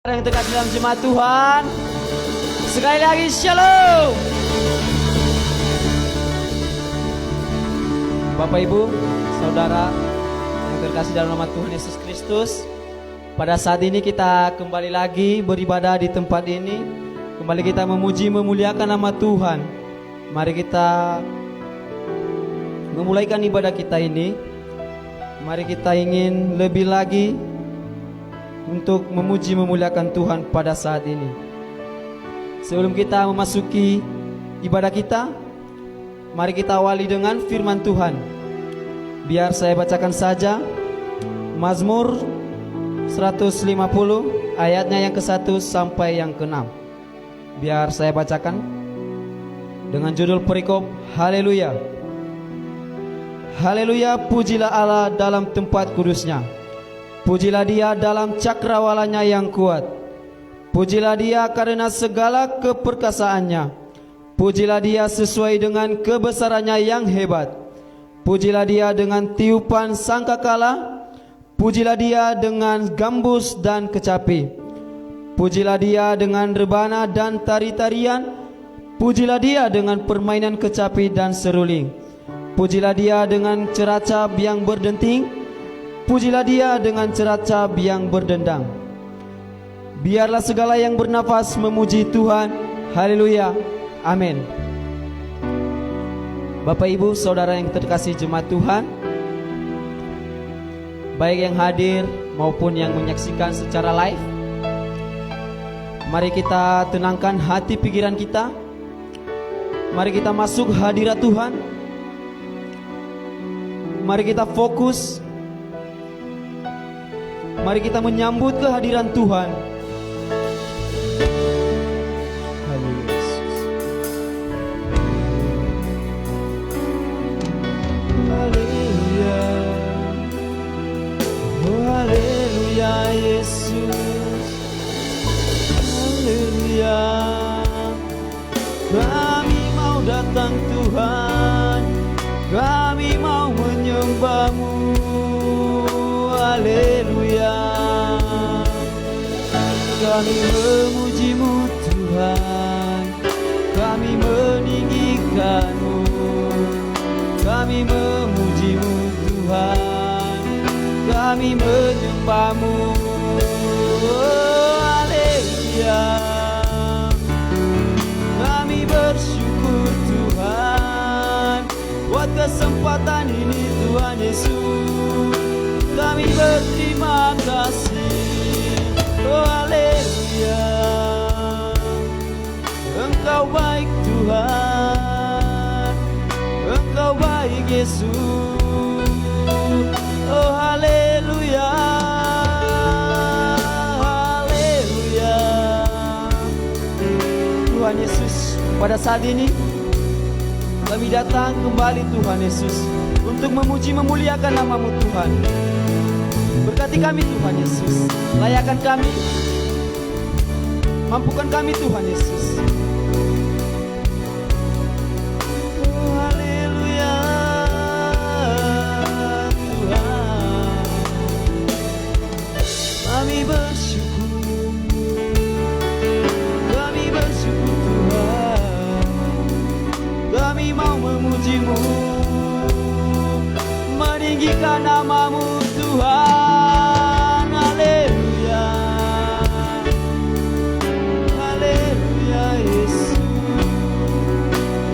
Yang terkasih dalam jemaat Tuhan, sekali lagi shalom. Bapak Ibu, Saudara yang terkasih dalam nama Tuhan Yesus Kristus, pada saat ini kita kembali lagi beribadah di tempat ini. Kembali kita memuji memuliakan nama Tuhan. Mari kita memulaikan ibadah kita ini. Mari kita ingin lebih lagi untuk memuji memuliakan Tuhan pada saat ini. Sebelum kita memasuki ibadah kita, mari kita awali dengan firman Tuhan. Biar saya bacakan saja Mazmur 150 ayatnya yang ke-1 sampai yang ke-6. Biar saya bacakan dengan judul perikop Haleluya. Haleluya, pujilah Allah dalam tempat kudusnya. Pujilah dia dalam cakrawalanya yang kuat. Pujilah dia karena segala keperkasaannya. Pujilah dia sesuai dengan kebesarannya yang hebat. Pujilah dia dengan tiupan sangkakala. Pujilah dia dengan gambus dan kecapi. Pujilah dia dengan rebana dan tari-tarian. Pujilah dia dengan permainan kecapi dan seruling. Pujilah dia dengan ceracap yang berdenting. Pujilah dia dengan ceracap yang berdendang. Biarlah segala yang bernafas memuji Tuhan. Haleluya. Amin. Bapak Ibu Saudara yang terkasih jemaat Tuhan, baik yang hadir maupun yang menyaksikan secara live, mari kita tenangkan hati pikiran kita. Mari kita masuk hadirat Tuhan. Mari kita fokus. Mari kita menyambut kehadiran Tuhan. Haleluya. Oh haleluya Yesus. Haleluya. Kami mau datang Tuhan. Kami mau menyembah-Mu. Haleluya. Kami memuji-Mu Tuhan. Kami meninggikan-Mu. Kami memuji-Mu Tuhan. Kami menyembah-Mu. Haleluya. Kami bersyukur Tuhan buat kesempatan ini Tuhan Yesus. Kami berterima kasih. Oh haleluya. Engkau baik Tuhan. Engkau baik Yesus. Oh haleluya. Haleluya. Tuhan Yesus, pada saat ini kami datang kembali Tuhan Yesus untuk memuji memuliakan nama-Mu Tuhan. Berkati kami Tuhan Yesus. Layakkan kami. Mampukan kami Tuhan Yesus. Oh haleluya Tuhan. Kami bersyukur. Kami bersyukur Tuhan. Kami mau memuji-Mu, meninggikan nama-Mu Tuhan. Haleluya. Haleluya Yesus.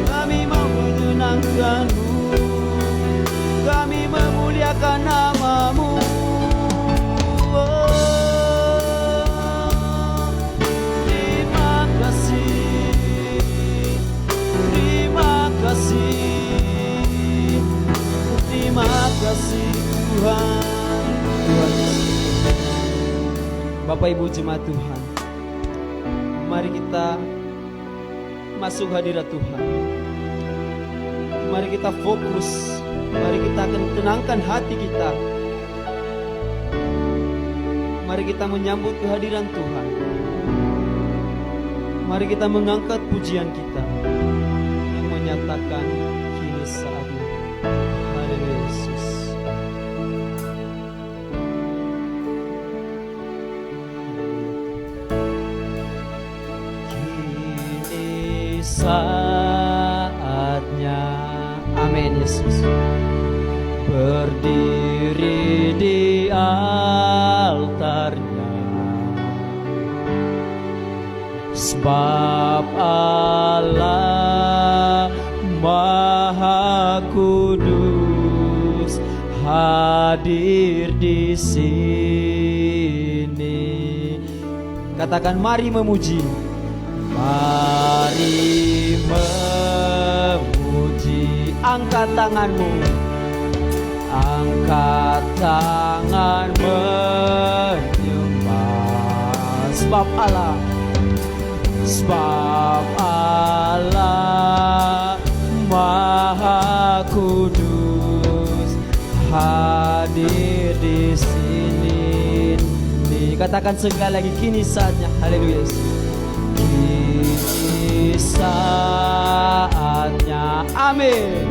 Kami mau menyenangkan-Mu. Kami memuliakan nama-Mu. Oh, terima kasih. Terima kasih. Terima kasih Tuhan. Bapak Ibu jemaat Tuhan, mari kita masuk hadirat Tuhan. Mari kita fokus. Mari kita akan tenangkan hati kita. Mari kita menyambut kehadiran Tuhan. Mari kita mengangkat pujian kita yang menyatakan kini saatnya. Haleluya Yesus. saatnya. Amin Yesus. Berdiri di altarnya, sebab Allah Maha Kudus hadir di sini. Katakan, mari memuji. Mari memuji. Angkat tanganmu, angkat tangan menyembah. Sebab Allah, sebab Allah Maha Kudus hadir di sini. Katakan sekali lagi, kini saatnya. Haleluya. Kini saatnya. Amin.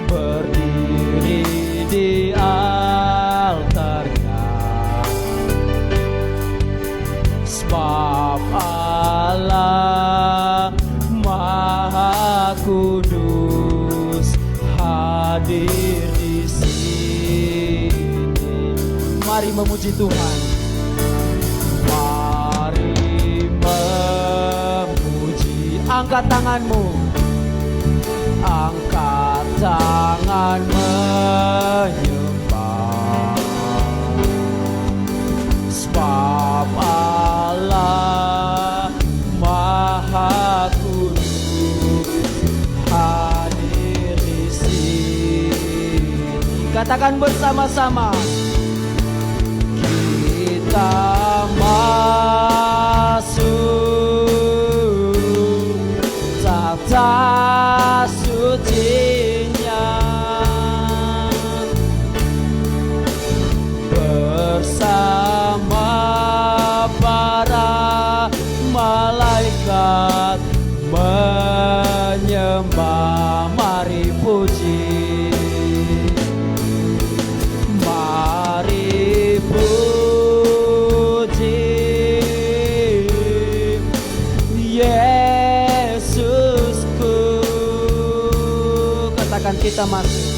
Berdiri di altarnya, sebab Allah Maha Kudus hadir di sini. Mari memuji Tuhan. Mari memuji. Angkat tanganmu, angkat tangan menyembah. Sebab Allah Maha Kudus hadir di sini. Katakan bersama-sama, kita masuk tata sucinya bersama para malaikat menyembah. Mari puji, mari puji Yesusku. Katakan, kita masuk,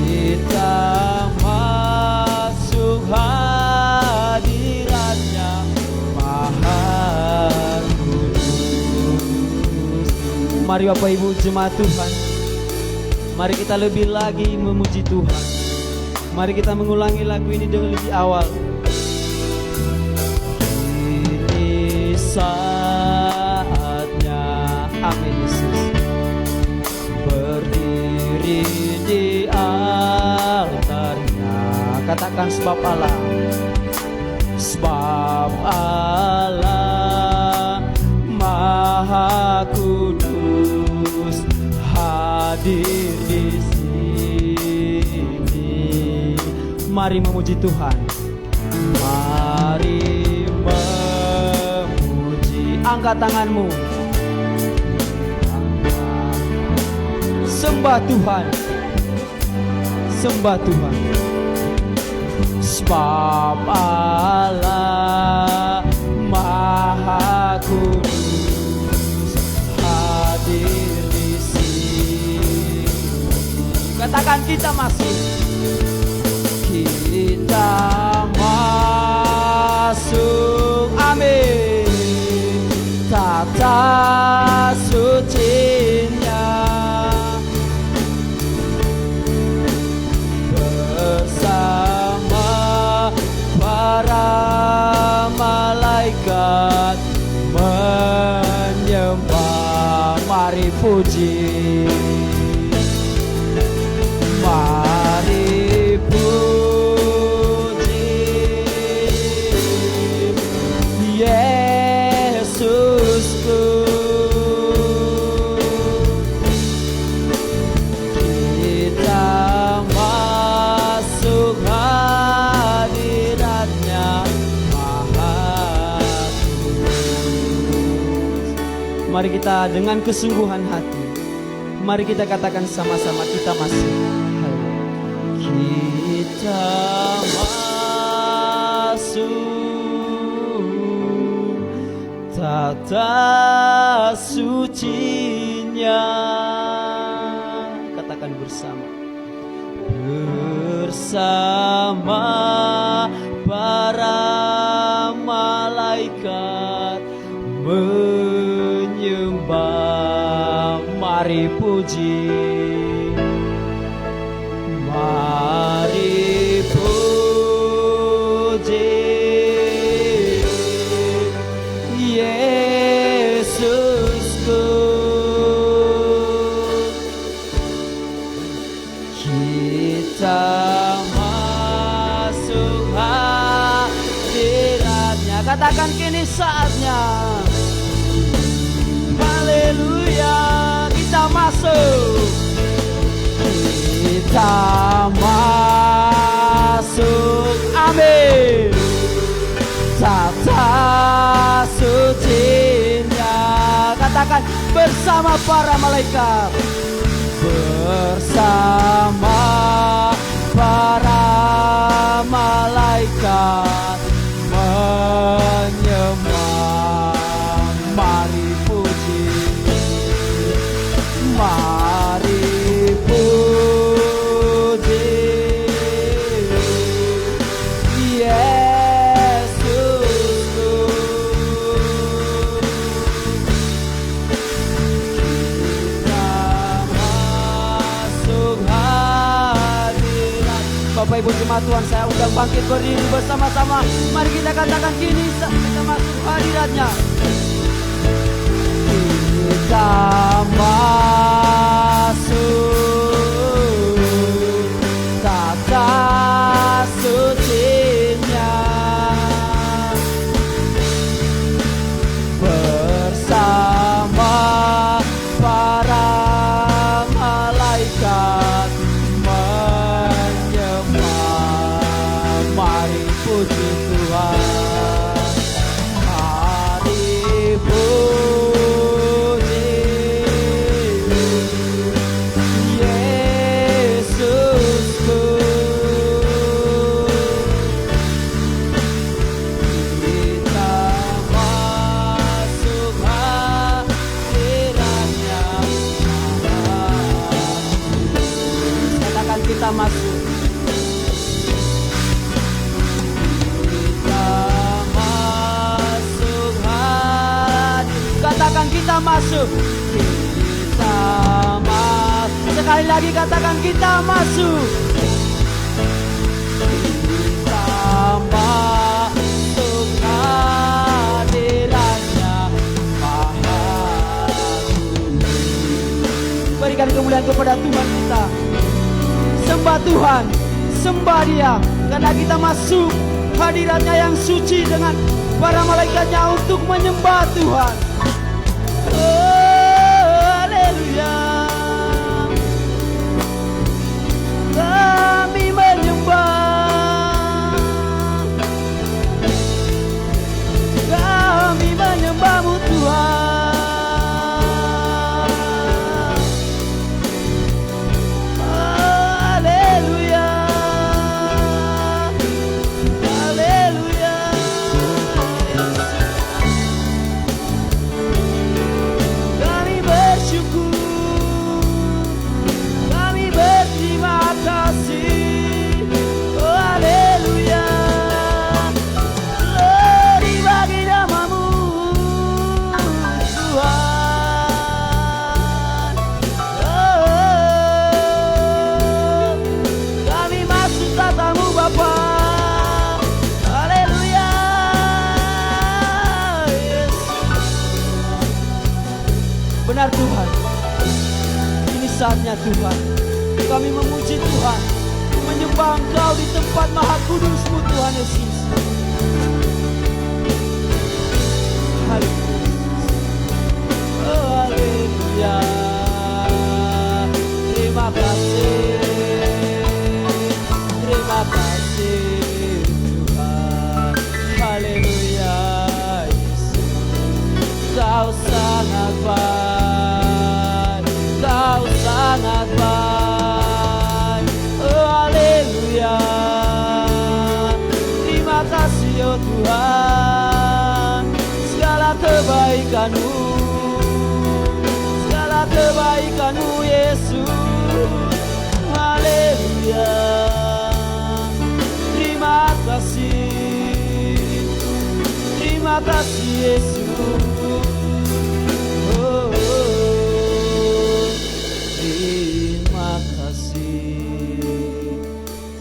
kita masuk hadiratnya Maha Kudus. Mari Bapak Ibu jemaat Tuhan, mari kita lebih lagi memuji Tuhan. Mari kita mengulangi lagu ini dengan lebih awal. Ini saatnya. Amin Yesus. Berdiri di altarnya. Katakan, sebab Allah, sebab Allah Maha Kudus hadir di sini. Mari memuji Tuhan. Mari memuji. Angkat tanganmu, sembah Tuhan, sembah Tuhan. Sebab Allah Maha Kudus hadir di sini. Katakan, kita masuk, kita masuk. Amin. Tata sucinya bersama para malaikat menyembah. Mari puji, mari puji Yesusku. Kita masuk hadiratnya Maha Kudus. Mari kita dengan kesungguhan hati, mari kita katakan sama-sama, kita masuk. Kita masuk tata sucinya. Katakan bersama. Bersama para malaikat menyembah, mari puji, mari puji Yesusku. Kita masuk hadiratnya. Katakan kini saatnya. Haleluya, kita masuk. Kita masuk, amin. Tata sucinya. Katakan bersama para malaikat. Bersama para malaikat menyembah, mari puji, mari puji Yesusku. Bapak Ibu jemaat Tuhan, saya undang bangkit berdiri bersama-sama. Mari kita katakan kini kita masuk hadiratnya. Kita masuk tata sucinya. Bersama para malaikat puji Tuhan, mari puji Yesusku. Kita masuk hadiratnya. Katakan kita masuk. Katakan kita masuk. Kita masuk. Sekali lagi katakan kita masuk. Kita masuk hadiratnya Maha. Berikan kemuliaan kepada Tuhan kita. Sembah Tuhan, sembah Dia, karena kita masuk hadiratnya yang suci dengan para malaikatnya untuk menyembah Tuhan. Haleluya, kami menyembah, kami menyembah-Mu Tuhan. Haleluya, haleluya. Kami bersyukur, kami berterima kasih. Oh, haleluya. Glory bagi nama-Mu Tuhan. Oh, kami masuk tata-Mu Bapa. Haleluya, Yesus. Benar Tuhan, ini saatnya Tuhan kami memuji Tuhan, menyembah Engkau di tempat maha kudus-Mu Tuhan Yesus. Haleluya, oh, haleluya. Terima kasih, terima kasih Tuhan. Haleluya, Yesus. Kau sangat baik, Kau sangat baik. Oh, haleluya. Terima kebaikan-Mu, segala kebaikan-Mu Yesus. Haleluya. Terima kasih Yesus. Oh,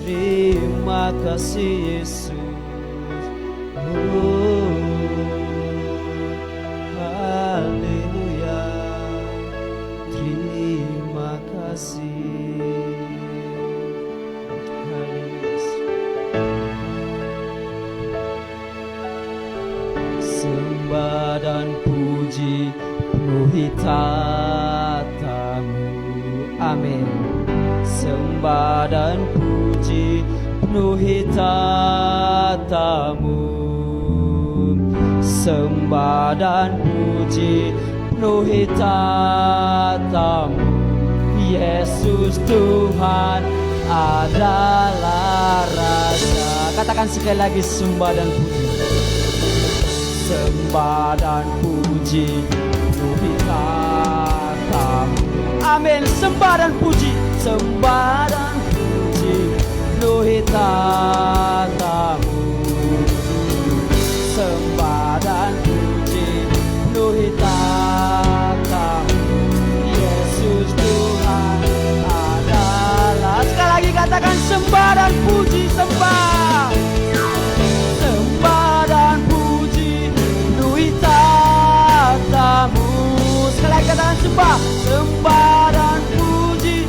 terima kasih Yesus. Oh, haleluya. Terima kasih. Sembah dan puji penuhi tata-Mu. Amin. Sembah dan puji penuhi tata-Mu. Sembah dan puji penuhi tata-Mu. Yesus Tuhan adalah Raja. Katakan sekali lagi, sembah dan puji. Sembah dan puji penuhi tata-Mu. Amin. Sembah dan puji, sembah dan puji penuhi tata-Mu. Sembah dan puji penuhi tata-Mu. Yesus Tuhan adalah. Sekali lagi katakan, sembah dan puji, sembah. Sembah dan puji penuhi tata-Mu. Sekali lagi katakan, sembah. Sembah dan puji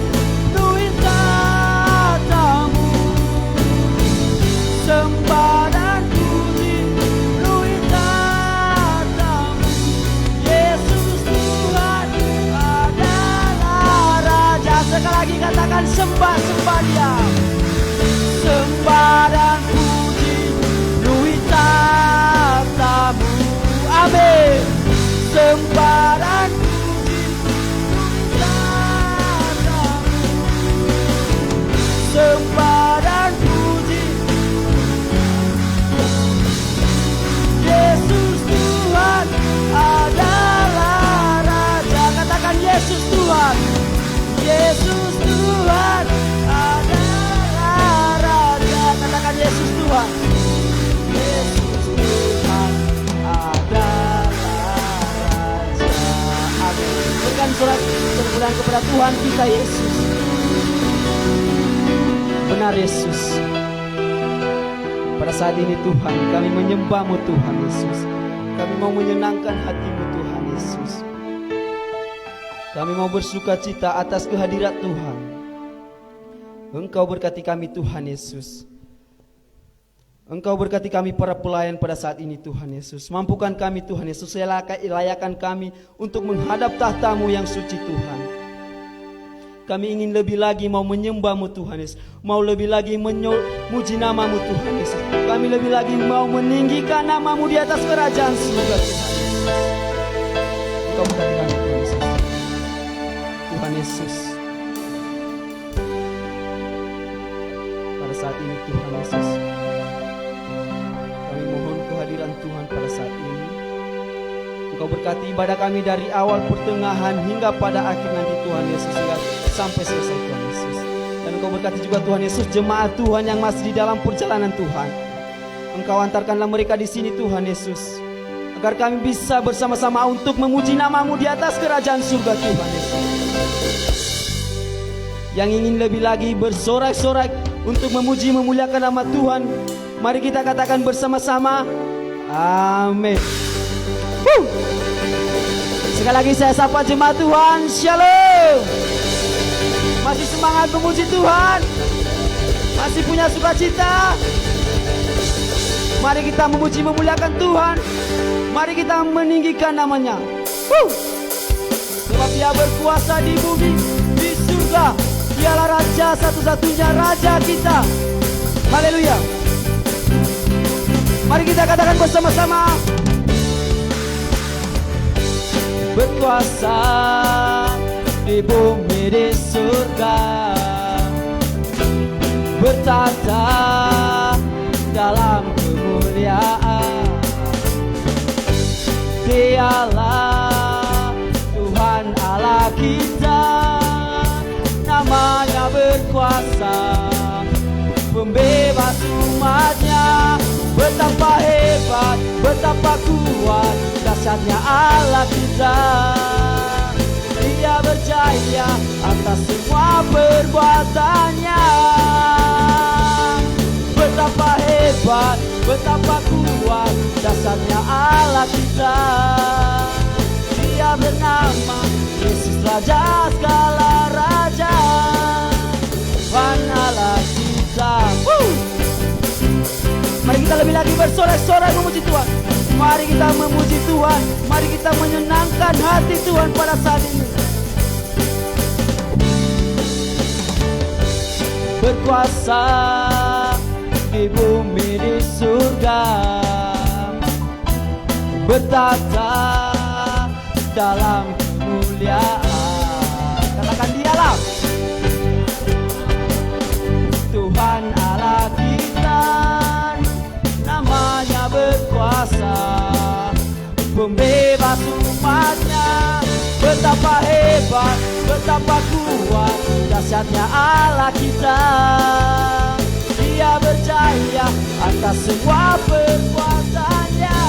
penuhi tata-Mu. Sembah dan puji penuhi tata-Mu. Yesus Tuhan adalah Raja. Sekali lagi katakan, sembah, sembah Dia. Sembah dan puji penuhi tata-Mu. Amin. Sembah dan puji penuhi tata-Mu. Sembah dan puji. Yesus Tuhan adalah Raja. Katakan, Yesus Tuhan. Yesus Tuhan adalah Raja. Katakan, Yesus Tuhan. Yesus Tuhan adalah Raja. Amin. Berikan surat terpulang kepada Tuhan kita Yesus. Benar Yesus. Pada saat ini Tuhan, kami menyembah-Mu Tuhan Yesus. Kami mau menyenangkan hati-Mu Tuhan Yesus. Kami mau bersuka cita atas kehadirat Tuhan. Engkau berkati kami Tuhan Yesus. Engkau berkati kami para pelayan pada saat ini Tuhan Yesus. Mampukan kami Tuhan Yesus, layakan kami untuk menghadap tahta-Mu yang suci Tuhan. Kami ingin lebih lagi mau menyembah-Mu Tuhan Yesus. Mau lebih lagi memuji nama-Mu Tuhan Yesus. Kami lebih lagi mau meninggikan nama-Mu di atas kerajaan surga Tuhan Yesus. Engkau berkati kami Tuhan Yesus. Tuhan Yesus. Pada saat ini Tuhan Yesus, kami mohon kehadiran Tuhan pada saat ini. Engkau berkati ibadah kami dari awal, pertengahan hingga pada akhir nanti Tuhan Yesus, hingga sampai selesai Tuhan Yesus. Dan Engkau berkati juga Tuhan Yesus jemaat Tuhan yang masih di dalam perjalanan Tuhan. Engkau antarkanlah mereka di sini Tuhan Yesus, agar kami bisa bersama-sama untuk memuji nama-Mu di atas kerajaan surga Tuhan Yesus. Yang ingin lebih lagi bersorak-sorak untuk memuji memuliakan nama Tuhan, mari kita katakan bersama-sama, amin. Sekali lagi saya sapa jemaat Tuhan, shalom. Masih semangat memuji Tuhan? Masih punya sukacita? Mari kita memuji memuliakan Tuhan. Mari kita meninggikan namanya. Sebab Dia berkuasa di bumi, di surga. Dialah Raja, satu-satunya Raja kita. Haleluya. Mari kita katakan bersama-sama, berkuasa di bumi, di surga, bertata dalam kemuliaan. Dialah Betapa hebat, betapa kuat, dahsyatnya Allah kita. Dia berjaya atas semua perbuatannya. Betapa hebat, betapa kuat, dahsyatnya Allah kita. Dia bernama Yesus, Raja segala raja, Tuhan Allah kita. Mari kita lebih lagi bersorak-sorai memuji Tuhan. Mari kita memuji Tuhan. Mari kita menyenangkan hati Tuhan pada saat ini. Berkuasa di bumi di surga, bertata dalam kemuliaan. Katakan dialah Tuhan Allah kita, namanya berkuasa, pembebas umatnya. Betapa hebat, betapa kuat, dahsyatnya Allah kita. Dia berjaya atas semua perbuatannya.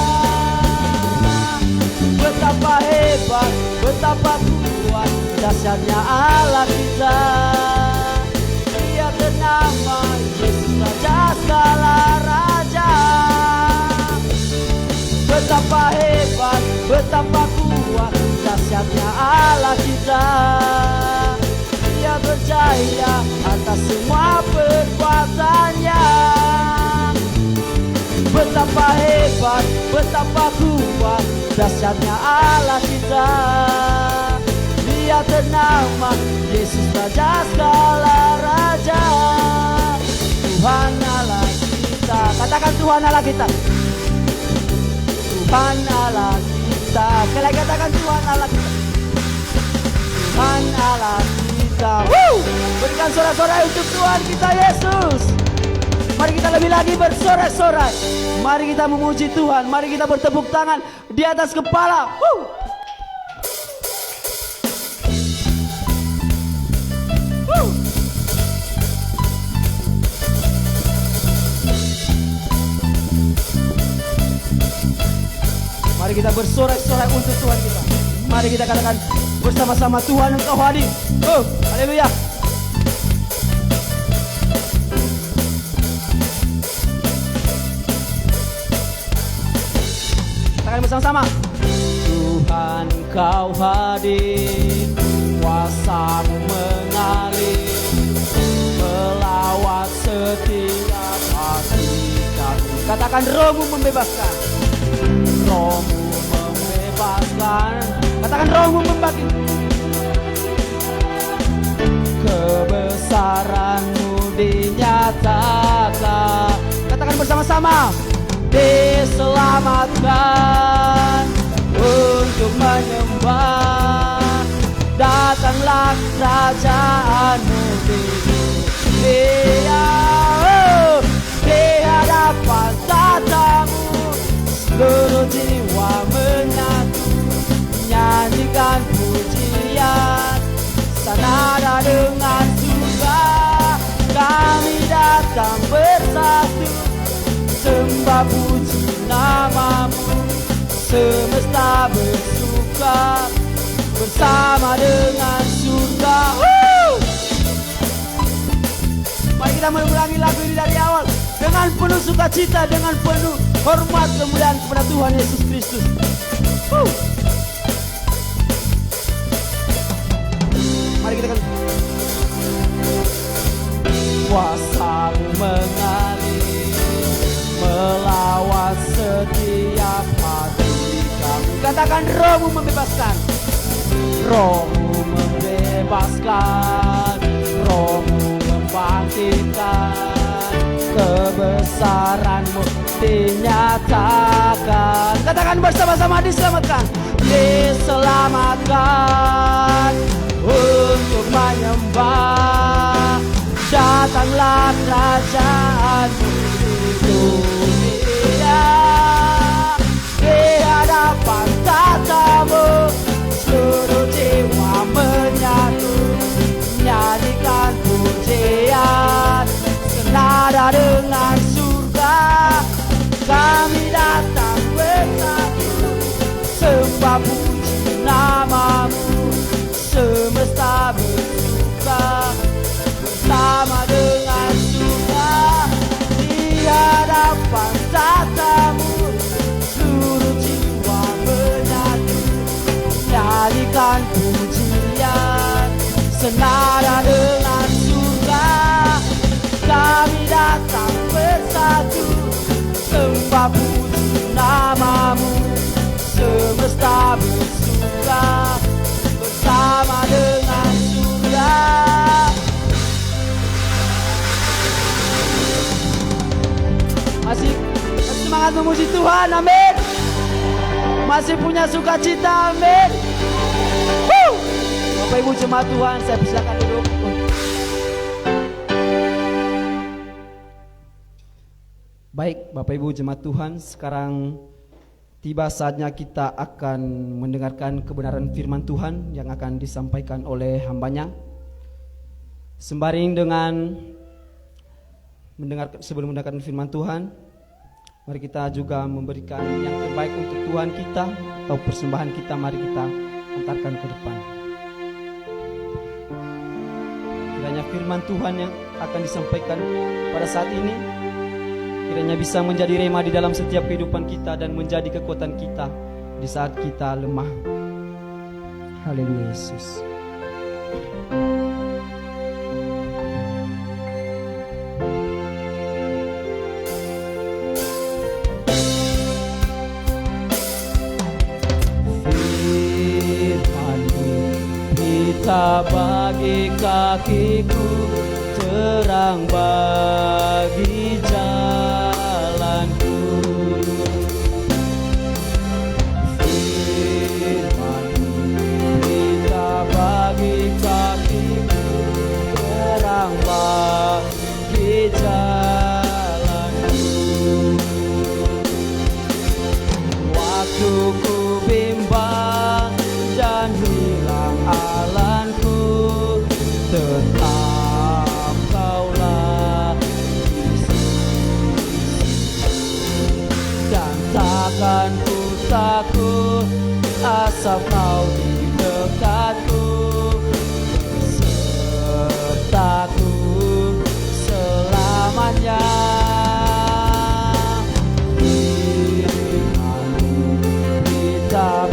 Betapa hebat, betapa kuat, dahsyatnya Allah kita. Dia bernama Yesus, Raja segala raja. Betapa hebat, betapa kuat, dahsyatnya Allah kita. Dia berjaya atas semua perbuatannya. Betapa hebat, betapa kuat, dahsyatnya Allah kita. Dia ternama Yesus, Raja segala raja, Tuhan Allah kita. Katakan Tuhan Allah kita. Tuhan Allah kita. Sekali lagi katakan Tuhan Allah kita. Tuhan Allah kita. Berikan sorak-sorai untuk Tuhan kita Yesus. Mari kita lebih lagi bersorak-sorai. Mari kita memuji Tuhan. Mari kita bertepuk tangan di atas kepala. Mari kita bersorak-sorai untuk Tuhan kita. Mari kita katakan bersama-sama, Tuhan Engkau hadir. Haleluya. Katakan bersama-sama. Tuhan Engkau hadir, kuasa-Mu mengalir, melawat setiap hati kami. Katakan Roh-Mu membebaskan. Roh-Mu membebaskan. Katakan Roh-Mu membagi. Kebesaran-Mu dinyatakan. Katakan bersama-sama. Diselamatkan untuk menyembah. Datanglah kerajaan-Mu di dunia. Di hadapan tata-Mu seluruh jiwa menyatu, nyanyikan pujian, senada dengan surga. Kami datang bersatu, sembah puji nama-Mu. Semesta bersuka bersama dengan surga. Mari kita mengulangi lagu ini dari awal dengan penuh sukacita, dengan penuh hormat kemuliaan kepada Tuhan Yesus Kristus. Mari kita kan. Kuasa-Mu mengalir, melawat setiap hati kami. Katakan Roh-Mu membebaskan. Roh-Mu membebaskan. Roh-Mu membangkitkan. Kebesaran-Mu dinyatakan. Katakan bersama-sama, diselamatkan. Diselamatkan untuk menyembah. Datanglah kerajaan-Mu di dunia. Di hadapan tata-Mu seluruh jiwa menyatu, nyanyikan pujian, senada dengan surga. Sembah puji namamu, semesta bersuka bersama dengan surga di hadapan tatamu. Seluruh jiwa menyatu, nyanyikan pujian senada dengan surga. Kami datang bersatu, sembah puji namamu, semesta bersuka bersama dengan surga. Masih semangat memuji Tuhan, amin. Masih punya sukacita, amin. Bapak Ibu jemaat Tuhan, saya persilakan duduk. Baik, Bapak Ibu jemaat Tuhan, sekarang tiba saatnya kita akan mendengarkan kebenaran firman Tuhan yang akan disampaikan oleh hambanya. Sembaring dengan sebelum mendengarkan firman Tuhan, mari kita juga memberikan yang terbaik untuk Tuhan kita, atau persembahan kita mari kita antarkan ke depan. Kiranya firman Tuhan yang akan disampaikan pada saat ini kiranya bisa menjadi rema di dalam setiap kehidupan kita dan menjadi kekuatan kita di saat kita lemah. Haleluya Yesus. Firman-Mu pita bagi kakiku, terang bagi jalanku. Firman-Mu pita bagi kakiku, terang bagi jalanku. Waktu ku bimbang dan hilang alanku, tetap Kaulah di sisiku. Dan takkan ku takut asal Kau di dekatku, sertaku selamanya.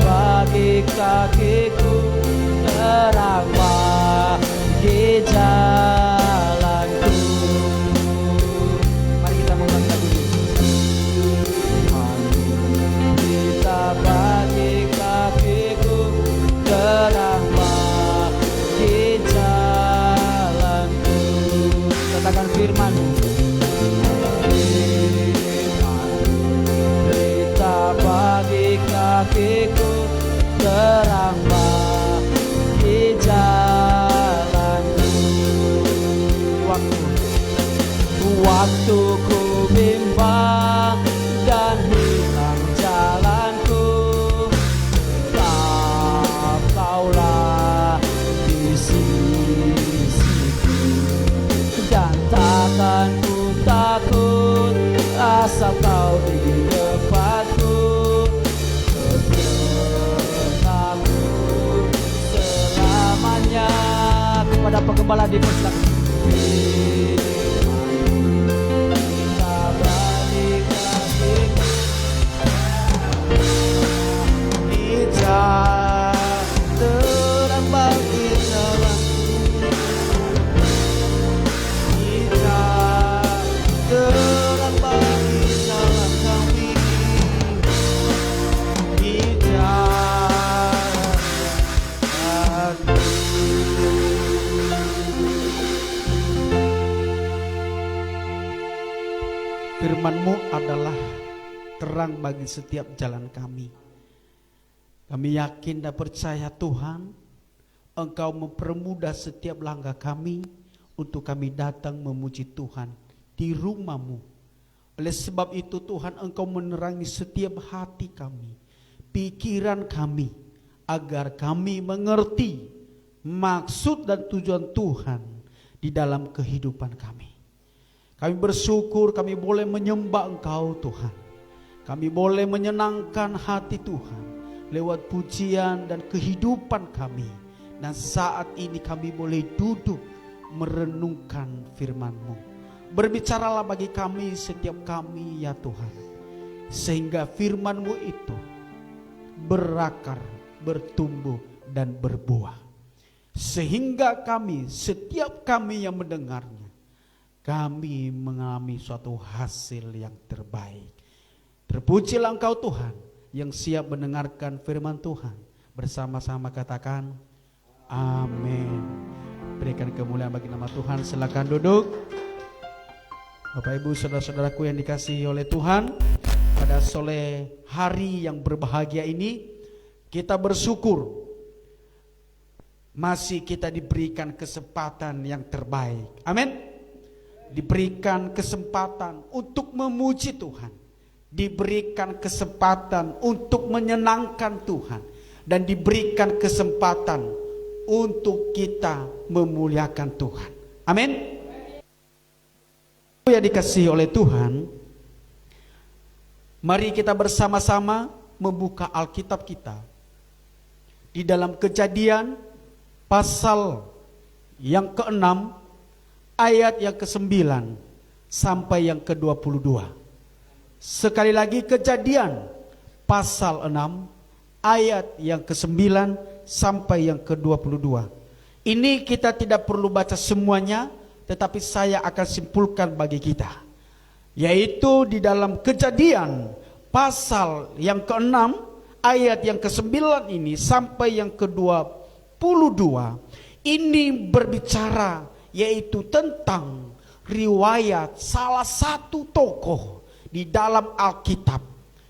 Bagi kakiku, terang bagi jalanku. Mari kita membangkit dulu. Kita bagi kakiku, terang bagi jalanku. Katakan firman-Mu. Kita bagi kakiku, terang bagi jalanku. Waktu ku bimbang dan hilang jalanku, tetap Kaulah di sisiku. Dan takkan ku takut asal Kau di depanku, selamanya. Kepada penggembala dipersilakan. Kita bagi kakiku, kita terang bagi jalanku. Kita terang bagi jalan kami. Kita Firman-Mu adalah terang bagi setiap jalan kami. Kami yakin dan percaya Tuhan, Engkau mempermudah setiap langkah kami untuk kami datang memuji Tuhan di rumah-Mu. Oleh sebab itu Tuhan, Engkau menerangi setiap hati kami, pikiran kami, agar kami mengerti maksud dan tujuan Tuhan di dalam kehidupan kami. Kami bersyukur kami boleh menyembah Engkau Tuhan. Kami boleh menyenangkan hati Tuhan lewat pujian dan kehidupan kami. Dan saat ini kami boleh duduk merenungkan firman-Mu. Berbicaralah bagi kami, setiap kami ya Tuhan, sehingga firman-Mu itu berakar, bertumbuh dan berbuah. Sehingga kami, setiap kami yang mendengarnya, kami mengalami suatu hasil yang terbaik. Terpujilah Engkau Tuhan yang siap mendengarkan firman Tuhan. Bersama-sama katakan amin. Berikan kemuliaan bagi nama Tuhan. Silakan duduk. Bapak Ibu saudara-saudaraku yang dikasihi oleh Tuhan, pada sore hari yang berbahagia ini kita bersyukur masih kita diberikan kesempatan yang terbaik. Amin. Diberikan kesempatan untuk memuji Tuhan, diberikan kesempatan untuk menyenangkan Tuhan, dan diberikan kesempatan untuk kita memuliakan Tuhan. Amin. Yang dikasihi oleh Tuhan, mari kita bersama-sama membuka Alkitab kita di dalam Kejadian pasal yang ke-6 ayat yang ke-9 sampai yang ke-22. Sekali lagi, Kejadian pasal 6 ayat yang ke-9 sampai yang ke-22. Ini kita tidak perlu baca semuanya, tetapi saya akan simpulkan bagi kita, yaitu di dalam Kejadian pasal yang ke-6 ayat yang ke-9 ini sampai yang ke-22. Ini berbicara yaitu tentang riwayat salah satu tokoh di dalam Alkitab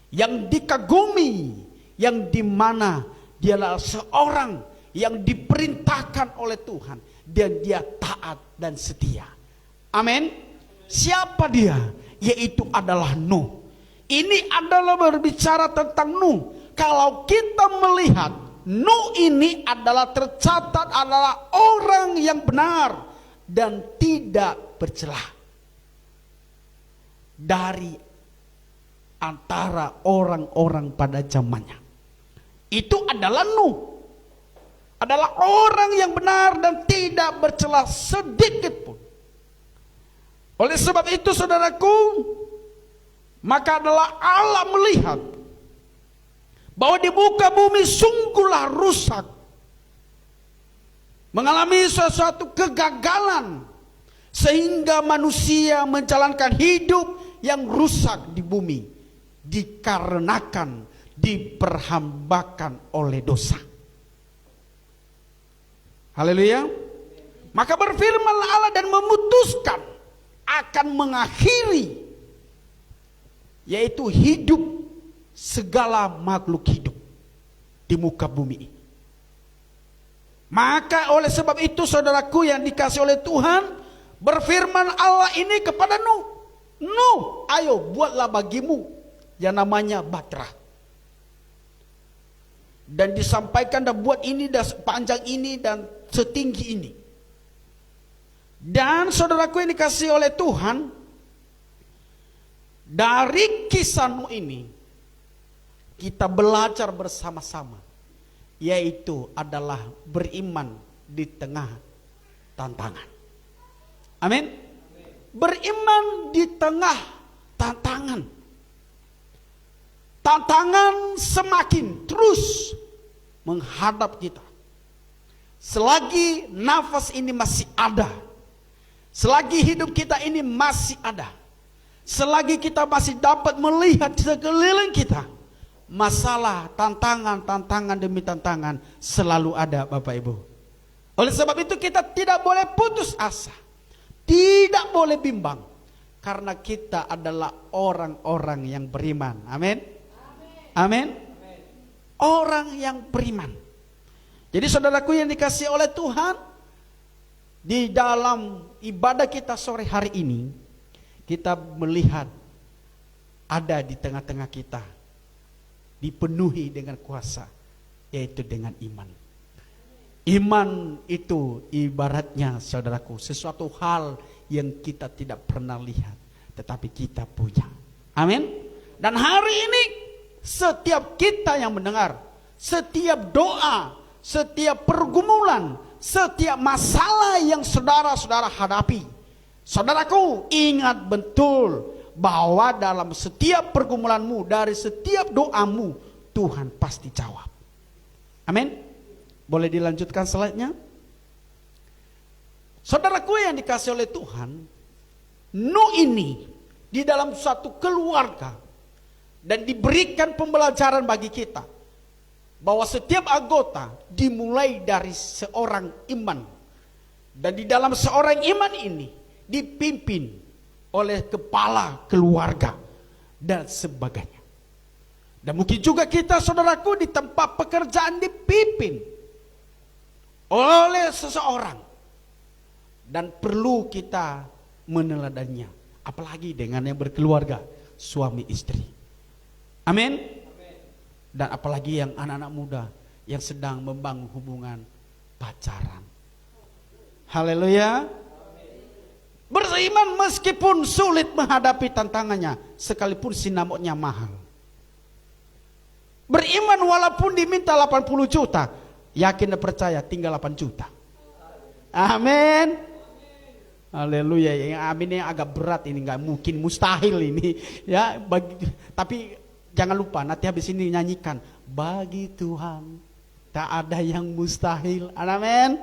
yang dikagumi, yang dimana dia adalah seorang yang diperintahkan oleh Tuhan dan dia taat dan setia. Amin. Siapa dia? Yaitu adalah Nuh. Ini adalah berbicara tentang Nuh. Kalau kita melihat Nuh ini adalah tercatat adalah orang yang benar dan tidak bercelah dari antara orang-orang pada zamannya. Itu adalah Nuh, adalah orang yang benar dan tidak bercelah sedikit pun. Oleh sebab itu saudaraku, maka adalah Allah melihat bahwa di muka bumi sungguhlah rusak, mengalami sesuatu kegagalan, sehingga manusia menjalankan hidup yang rusak di bumi dikarenakan diperhambakan oleh dosa. Haleluya. Maka berfirman Allah dan memutuskan akan mengakhiri, yaitu hidup segala makhluk hidup di muka bumi ini. Maka oleh sebab itu saudaraku yang dikasih oleh Tuhan, berfirman Allah ini kepada Nuh, Nuh, ayo buatlah bagimu yang namanya batra. Dan disampaikan dan buat ini dan sepanjang ini dan setinggi ini. Dan saudaraku yang dikasih oleh Tuhan, dari kisah Nuh ini kita belajar bersama-sama, yaitu adalah beriman di tengah tantangan. Amin. Beriman di tengah tantangan. Tantangan semakin terus menghadap kita. Selagi nafas ini masih ada, selagi hidup kita ini masih ada, selagi kita masih dapat melihat sekeliling kita, masalah, tantangan demi tantangan selalu ada, Bapak Ibu. Oleh sebab itu kita tidak boleh putus asa, tidak boleh bimbang, karena kita adalah orang-orang yang beriman. Amin. Amin. Orang yang beriman. Jadi saudaraku yang dikasihi oleh Tuhan, di dalam ibadah kita sore hari ini, kita melihat ada di tengah-tengah kita, dipenuhi dengan kuasa, yaitu dengan iman. Iman itu ibaratnya saudaraku sesuatu hal yang kita tidak pernah lihat, tetapi kita punya. Amin. Dan hari ini setiap kita yang mendengar, setiap doa, setiap pergumulan, setiap masalah yang saudara-saudara hadapi. Saudaraku, ingat betul bahwa dalam setiap pergumulanmu, dari setiap doamu, Tuhan pasti jawab. Amin. Boleh dilanjutkan slide-nya? Saudaraku yang dikasih oleh Tuhan, Nuh ini di dalam suatu keluarga, dan diberikan pembelajaran bagi kita bahwa setiap anggota dimulai dari seorang iman, dan di dalam seorang iman ini dipimpin oleh kepala keluarga dan sebagainya. Dan mungkin juga kita, saudaraku, di tempat pekerjaan dipimpin oleh seseorang, dan perlu kita meneladaninya, apalagi dengan yang berkeluarga, suami istri. Amin. Dan apalagi yang anak-anak muda yang sedang membangun hubungan pacaran. Haleluya. Beriman meskipun sulit menghadapi tantangannya, sekalipun sinamotnya mahal. Beriman walaupun diminta 80 juta, yakin dan percaya tinggal 8 juta. Amin. Haleluya. Yang amin ini agak berat, ini nggak mungkin, mustahil ini ya. Tapi jangan lupa nanti habis ini nyanyikan, bagi Tuhan tak ada yang mustahil. Amin.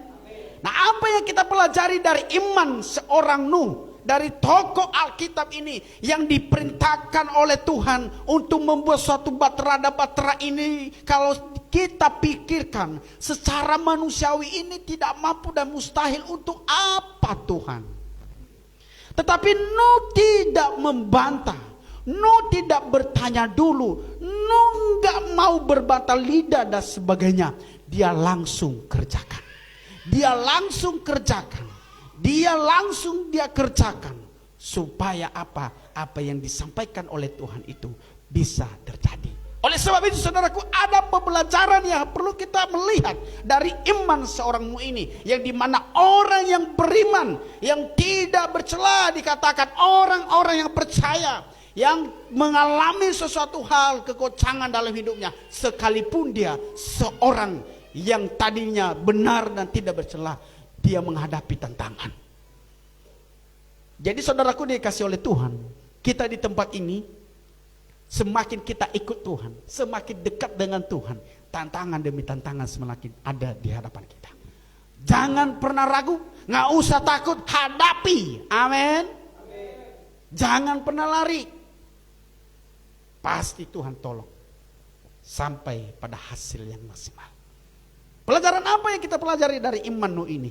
Nah, apa yang kita pelajari dari iman seorang Nuh, dari tokoh Alkitab ini yang diperintahkan oleh Tuhan untuk membuat suatu batra ini, kalau kita pikirkan secara manusiawi ini tidak mampu dan mustahil. Untuk apa Tuhan? Tetapi Nuh tidak membantah, Nuh tidak bertanya dulu, Nuh nggak mau berbantah lidah dan sebagainya. Dia langsung kerjakan, dia langsung kerjakan, dia kerjakan, supaya apa yang disampaikan oleh Tuhan itu bisa terjadi. Oleh sebab itu, saudaraku, ada pembelajaran yang perlu kita melihat dari iman seorang Nuh ini, yang dimana orang yang beriman, yang tidak bercela, dikatakan orang-orang yang percaya, yang mengalami sesuatu hal kekocangan dalam hidupnya, sekalipun dia seorang yang tadinya benar dan tidak bercela, dia menghadapi tantangan. Jadi saudaraku dikasih oleh Tuhan, kita di tempat ini, semakin kita ikut Tuhan, semakin dekat dengan Tuhan, tantangan demi tantangan semakin ada di hadapan kita. Jangan pernah ragu, nggak usah takut, hadapi. Amin. Jangan pernah lari. Pasti Tuhan tolong sampai pada hasil yang maksimal. Pelajaran apa yang kita pelajari dari iman Nuh ini?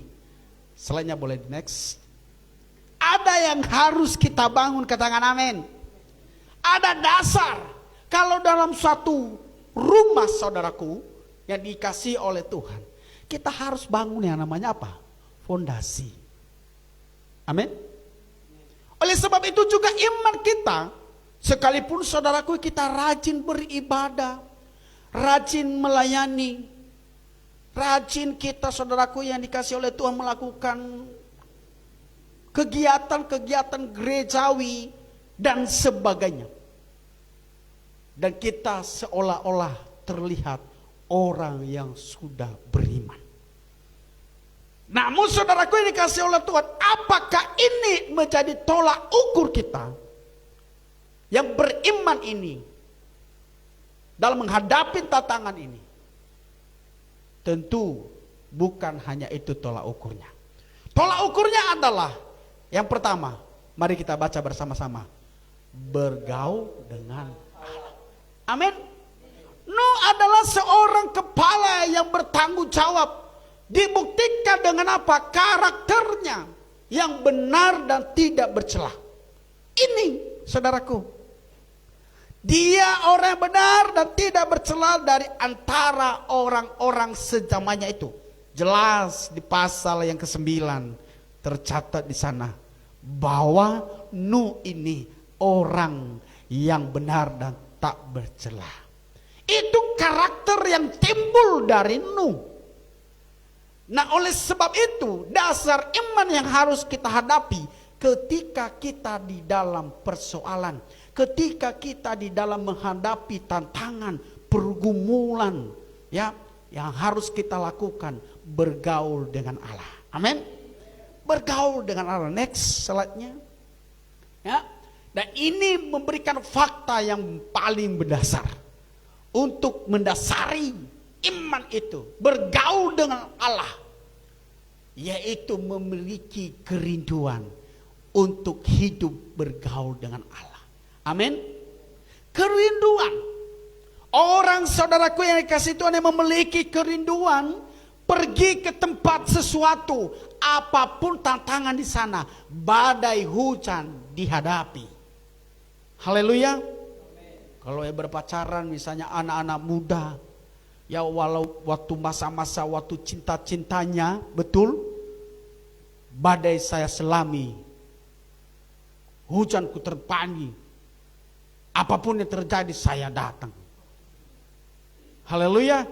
Selainnya boleh next. Ada yang harus kita bangun, katakan amin. Ada dasar. Kalau dalam suatu rumah, saudaraku, yang dikasih oleh Tuhan, kita harus bangun yang namanya apa? Fondasi. Amin. Oleh sebab itu juga iman kita, sekalipun saudaraku kita rajin beribadah, rajin melayani, rajin kita, saudaraku, yang dikasih oleh Tuhan melakukan kegiatan-kegiatan gerejawi dan sebagainya, dan kita seolah-olah terlihat orang yang sudah beriman. Namun saudaraku yang dikasih oleh Tuhan, apakah ini menjadi tolak ukur kita yang beriman ini dalam menghadapi tantangan ini? Tentu bukan hanya itu tolak ukurnya. Tolak ukurnya adalah yang pertama, mari kita baca bersama-sama. Bergaul dengan Allah. Amin. Nuh adalah seorang kepala yang bertanggung jawab. Dibuktikan dengan apa? Karakternya yang benar dan tidak bercelah. Ini, saudaraku, dia orang yang benar dan tidak bercelah dari antara orang-orang sezamannya itu. Jelas di pasal yang ke-9 tercatat di sana bahwa Nuh ini orang yang benar dan tak bercelah. Itu karakter yang timbul dari Nuh. Nah, oleh sebab itu dasar iman yang harus kita hadapi ketika kita di dalam persoalan, ketika kita di dalam menghadapi tantangan, pergumulan, Ya, yang harus kita lakukan bergaul dengan Allah. Amin. Bergaul dengan Allah. Next slide-nya. Ya. Dan ini memberikan fakta yang paling mendasar untuk mendasari iman itu, bergaul dengan Allah, yaitu memiliki kerinduan untuk hidup bergaul dengan Allah. Amin. Kerinduan. Orang saudaraku yang dikasih Tuhan yang memiliki kerinduan, pergi ke tempat sesuatu, apapun tantangan di sana, badai hujan dihadapi. Haleluya. Kalau yang berpacaran misalnya anak-anak muda, ya walau waktu masa-masa waktu cinta-cintanya, betul, badai saya selami, hujan ku terpangi, apapun yang terjadi saya datang. Haleluya.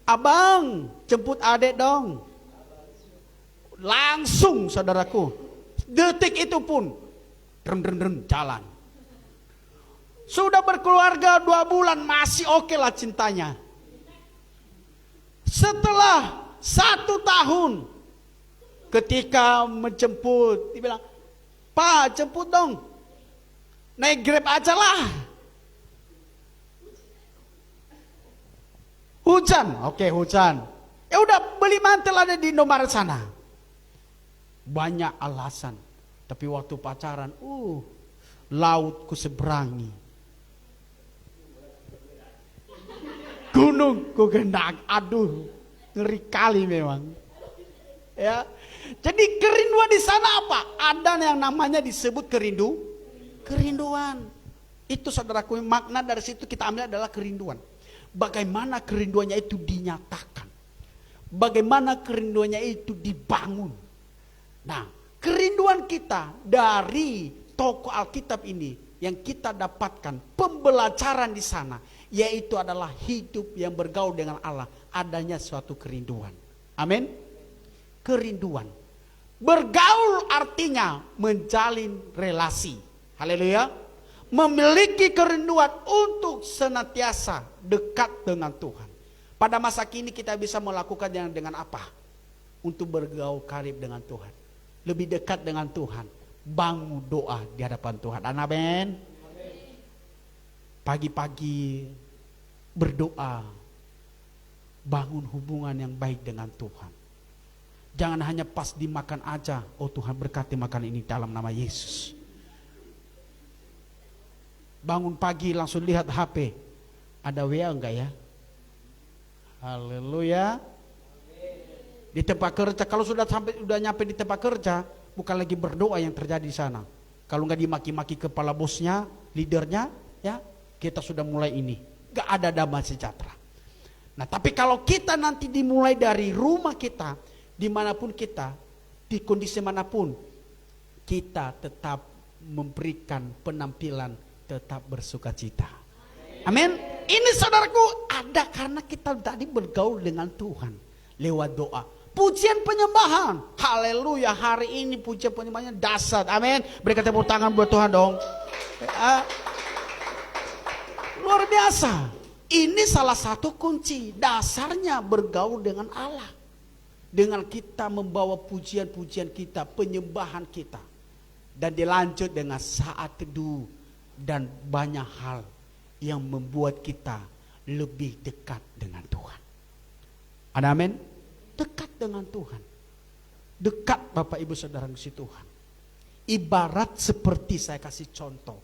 Abang, jemput adik dong. Langsung saudaraku, detik itu pun jalan. Sudah berkeluarga 2 bulan masih oke lah cintanya. Setelah 1 tahun, ketika menjemput, dia bilang, "Pak, jemput dong. Naik Grab aja lah." Hujan, oke hujan. Ya udah beli mantel ada di Indomaret sana. Banyak alasan. Tapi waktu pacaran, laut ku seberangi. Gunung ku gendang. Aduh, ngeri kali memang. Ya. Jadi kerinduan di sana apa? Ada yang namanya disebut kerinduan. Itu saudaraku, makna dari situ kita ambil adalah kerinduan. Bagaimana kerinduannya itu dinyatakan, bagaimana kerinduannya itu dibangun. Nah, kerinduan kita dari tokoh Alkitab ini yang kita dapatkan pembelajaran di sana, yaitu adalah hidup yang bergaul dengan Allah, adanya suatu kerinduan. Amin. Kerinduan. Bergaul artinya menjalin relasi. Haleluya. Memiliki kerinduan untuk senantiasa dekat dengan Tuhan. Pada masa kini kita bisa melakukan dengan apa? Untuk bergaul karib dengan Tuhan. Lebih dekat dengan Tuhan. Bangun doa di hadapan Tuhan. Amin. Pagi-pagi berdoa. Bangun hubungan yang baik dengan Tuhan. Jangan hanya pas dimakan aja. Oh Tuhan berkati makan ini dalam nama Yesus. Bangun pagi langsung lihat HP. Ada WA enggak ya? Haleluya. Di tempat kerja, kalau sudah nyampe di tempat kerja, bukan lagi berdoa yang terjadi di sana. Kalau enggak dimaki-maki kepala bosnya, leadernya, ya kita sudah mulai ini. Enggak ada damai sejahtera. Nah tapi kalau kita nanti dimulai dari rumah kita, dimanapun kita, di kondisi manapun, kita tetap memberikan penampilan tetap bersuka cita. Amin. Ini saudaraku ada karena kita tadi bergaul dengan Tuhan lewat doa. Pujian penyembahan. Haleluya. Hari ini pujian penyembahannya dahsyat. Amin. Berikan tepuk tangan buat Tuhan dong. Luar biasa. Ini salah satu kunci dasarnya bergaul dengan Allah. Dengan kita membawa pujian-pujian kita, penyembahan kita. Dan dilanjut dengan saat teduh. Dan banyak hal yang membuat kita lebih dekat dengan Tuhan. Ada amin? Dekat dengan Tuhan. Dekat Bapak Ibu Saudara si Tuhan. Ibarat seperti saya kasih contoh.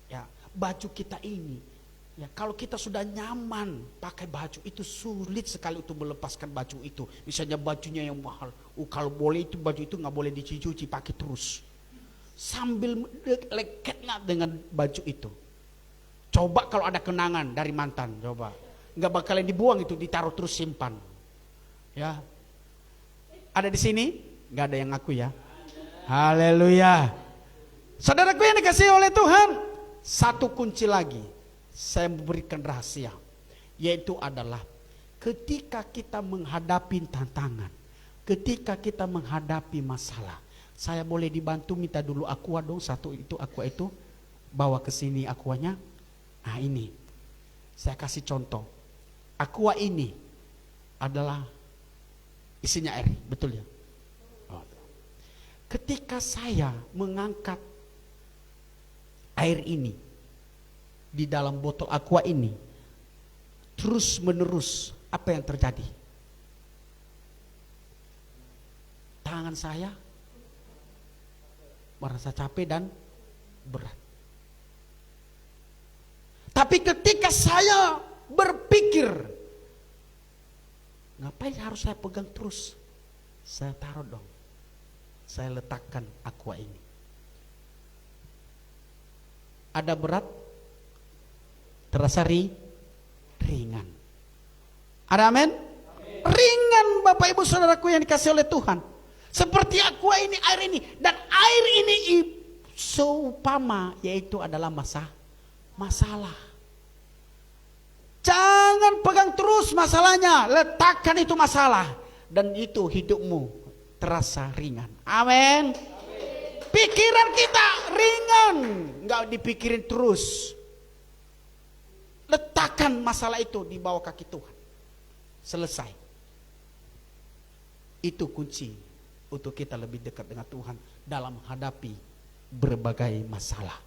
Ya, baju kita ini. Ya, kalau kita sudah nyaman pakai baju itu sulit sekali untuk melepaskan baju itu. Misalnya bajunya yang mahal. Kalau boleh itu baju itu nggak boleh dicuci, pakai terus. Sambil leketnya dengan baju itu. Coba kalau ada kenangan dari mantan, coba. Nggak bakalan dibuang itu, ditaruh terus simpan. Ya. Ada di sini? Nggak ada yang ngaku ya. Haleluya. Saudaraku yang dikasihi oleh Tuhan, satu kunci lagi saya memberikan rahasia, yaitu adalah ketika kita menghadapi tantangan, ketika kita menghadapi masalah, saya boleh dibantu minta dulu aqua dong, satu itu aqua itu bawa ke sini aquanya. Nah ini Saya kasih contoh. Aqua ini adalah isinya air, betul ya? Ketika saya mengangkat air ini di dalam botol aqua ini, terus menerus, apa yang terjadi? Tangan saya merasa capek dan berat. Tapi ketika saya berpikir, ngapain harus saya pegang terus? Saya taruh dong. Saya letakkan aqua ini. Ada berat, terasa ringan. Ada amin? Ringan Bapak Ibu Saudaraku yang dikasih oleh Tuhan. Seperti aqua ini, air ini. Dan air ini seumpama, yaitu adalah masalah. Jangan pegang terus masalahnya, letakkan itu masalah. Dan itu hidupmu terasa ringan. Amin. Pikiran kita ringan, nggak dipikirin terus. Letakkan masalah itu di bawah kaki Tuhan. Selesai. Itu kunci untuk kita lebih dekat dengan Tuhan dalam menghadapi berbagai masalah,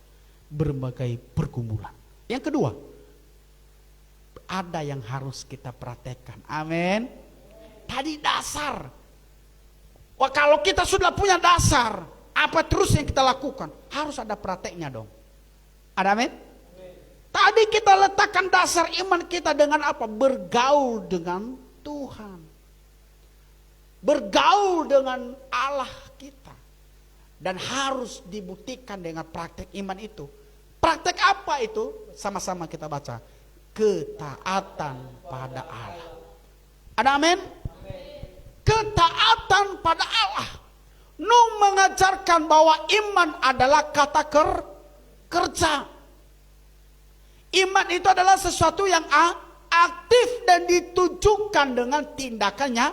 berbagai pergumulan. Yang kedua, ada yang harus kita praktekkan. Amin. Tadi dasar. Wah, kalau kita sudah punya dasar, apa terus yang kita lakukan? Harus ada prakteknya dong. Ada amin? Tadi kita letakkan dasar iman kita dengan apa? Bergaul dengan Tuhan. Bergaul dengan Allah kita. Dan harus dibuktikan dengan praktek iman itu. Praktek apa itu? Sama-sama kita baca. Ketaatan pada Allah. Ada amin? Ketaatan pada Allah. Nuh mengajarkan bahwa iman adalah kata kerja. Iman itu adalah sesuatu yang aktif dan ditujukan dengan tindakannya